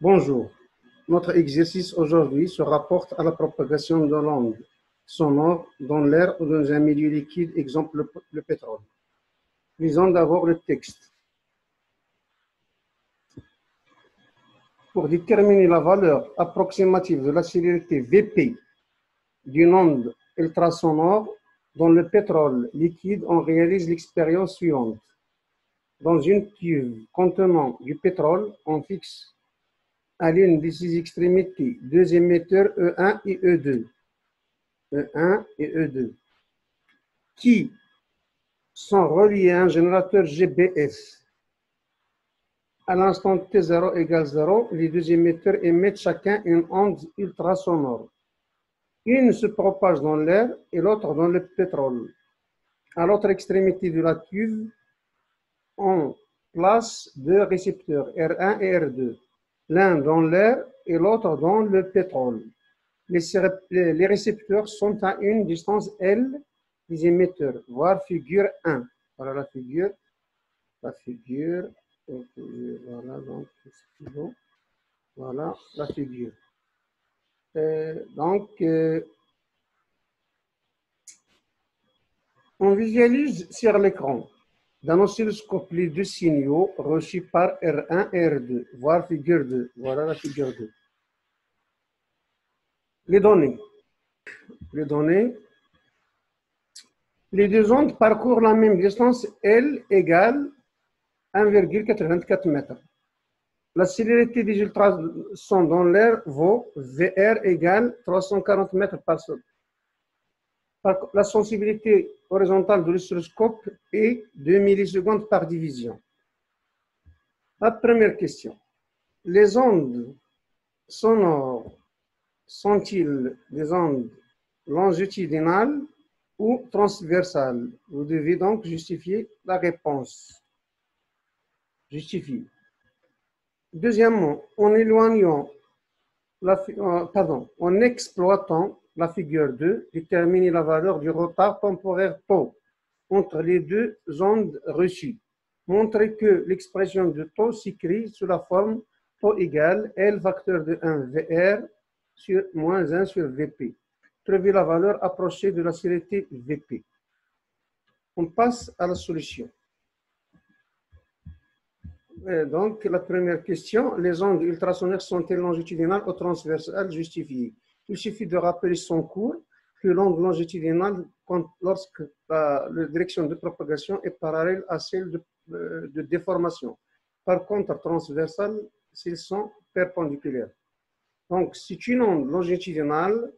Bonjour. Notre exercice aujourd'hui se rapporte à la propagation de l'onde sonore dans l'air ou dans un milieu liquide, exemple le pétrole. Lisons d'abord le texte. Pour déterminer la valeur approximative de la célérité Vp d'une onde ultrasonore dans le pétrole liquide, on réalise l'expérience suivante. Dans une cuve contenant du pétrole, on fixe à l'une de ses extrémités deux émetteurs E1 et E2. E1 et E2, qui sont reliés à un générateur GBS. À l'instant T0 égale 0, les deux émetteurs émettent chacun une onde ultrasonore. Une se propage dans l'air et l'autre dans le pétrole. À l'autre extrémité de la cuve, on place deux récepteurs, R1 et R2, l'un dans l'air et l'autre dans le pétrole. Les récepteurs sont à une distance L des émetteurs, voir figure 1. Voilà la figure. Voilà, donc, voilà la figure. On visualise sur l'écran d'un oscilloscope les deux signaux reçus par R1 et R2, voir figure 2. Voilà la figure 2. Les données. Les deux ondes parcourent la même distance, L égale 1,84 mètres. La célérité des ultrasons dans l'air vaut VR égale 340 mètres par seconde. La sensibilité horizontale de l'oscilloscope est 2 millisecondes par division. La première question. Les ondes sonores sont-ils des ondes longitudinales ou transversales? Vous devez donc justifier la réponse. Justifier. Deuxièmement, en exploitant la figure 2, déterminer la valeur du retard temporaire tau entre les deux ondes reçues. Montrer que l'expression de tau s'écrit sous la forme tau égale L facteur de 1 VR sur moins 1 sur Vp. Trouver la valeur approchée de la célérité Vp. On passe à la solution. Donc, la première question, les ondes ultrasoniques sont-elles longitudinales ou transversales? Justifiées. Il suffit de rappeler son cours que l'onde longitudinale, lorsque la direction de propagation est parallèle à celle de déformation. Par contre, transversales, s'ils sont perpendiculaires. Donc, c'est une onde longitudinale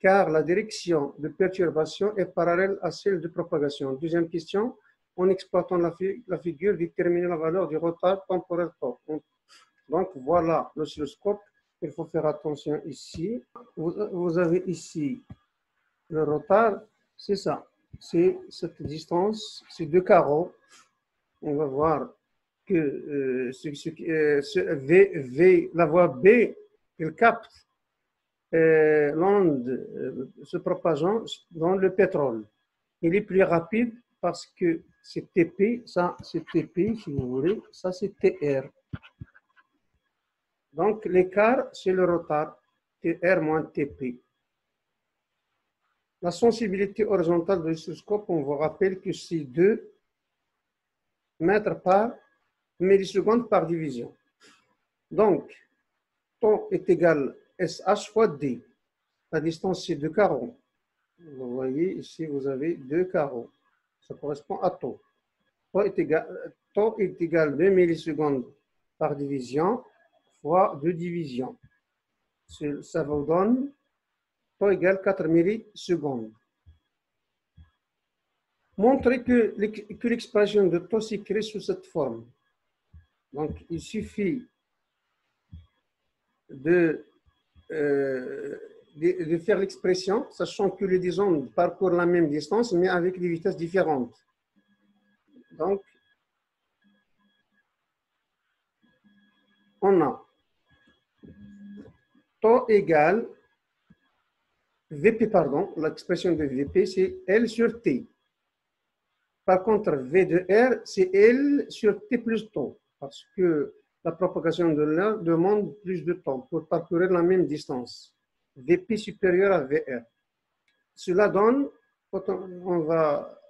car la direction de perturbation est parallèle à celle de propagation. Deuxième question, en exploitant la figure, déterminer la valeur du retard temporaire tau. Donc, voilà l'oscilloscope. Il faut faire attention ici. Vous avez ici le retard. C'est ça. C'est cette distance. C'est deux carreaux. On va voir que la voie B, elle capte l'onde se propageant dans le pétrole. Il est plus rapide parce que c'est TP, ça c'est TP si vous voulez, ça c'est TR. Donc l'écart c'est le retard, TR moins TP. La sensibilité horizontale de l'oscilloscope, on vous rappelle que c'est 2 mètres par milliseconde par division. Donc, tau est égal à SH fois D. La distance c'est 2 carreaux. Vous voyez ici vous avez 2 carreaux. Ça correspond à tau. Tau est égal à 2 millisecondes par division fois 2 divisions. Ça vous donne tau égale 4 millisecondes. Montrez que l'expression de tau s'écrit sous cette forme. Donc, il suffit de faire l'expression, sachant que les deux ondes parcourent la même distance, mais avec des vitesses différentes. Donc, on a tau égale Vp, pardon, l'expression de Vp, c'est L sur T. Par contre, V de R, c'est L sur T plus tau, parce que la propagation de l'air demande plus de temps pour parcourir la même distance. Vp supérieur à Vr. Cela donne, quand on va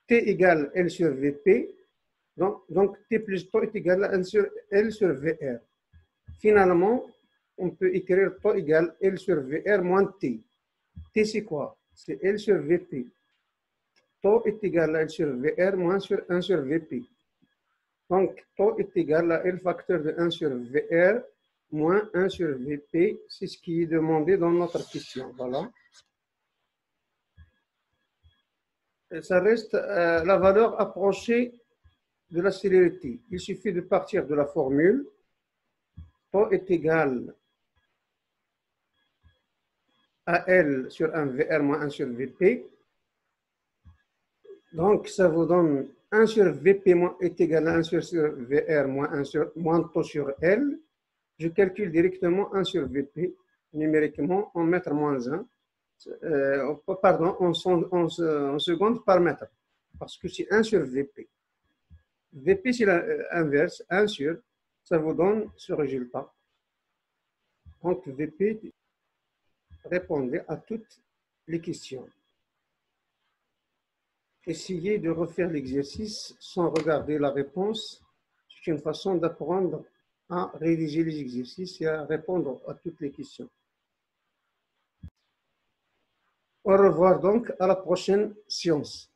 T égale L sur Vp, donc T plus τ est égal à L sur Vr. Finalement, on peut écrire τ égale L sur Vr moins T. T, c'est quoi? C'est L sur Vp. τ est égal à L sur Vr moins 1 sur Vp. Donc, τ est égal à L facteur de 1 sur Vr moins 1 sur Vp. C'est ce qui est demandé dans notre question. Voilà. Et ça reste la valeur approchée de la célérité. Il suffit de partir de la formule. τ est égal à L sur 1 Vr moins 1 sur Vp. Donc, ça vous donne 1 sur Vp est égal à 1 sur Vr moins τ sur L. Je calcule directement 1 sur Vp numériquement en mètre moins 1. Pardon, en seconde par mètre. Parce que c'est 1 sur Vp. Vp, c'est l'inverse, 1 sur, ça vous donne ce résultat. Donc, Vp répondait à toutes les questions. Essayez de refaire l'exercice sans regarder la réponse. C'est une façon d'apprendre à rédiger les exercices et à répondre à toutes les questions. Au revoir donc, à la prochaine séance.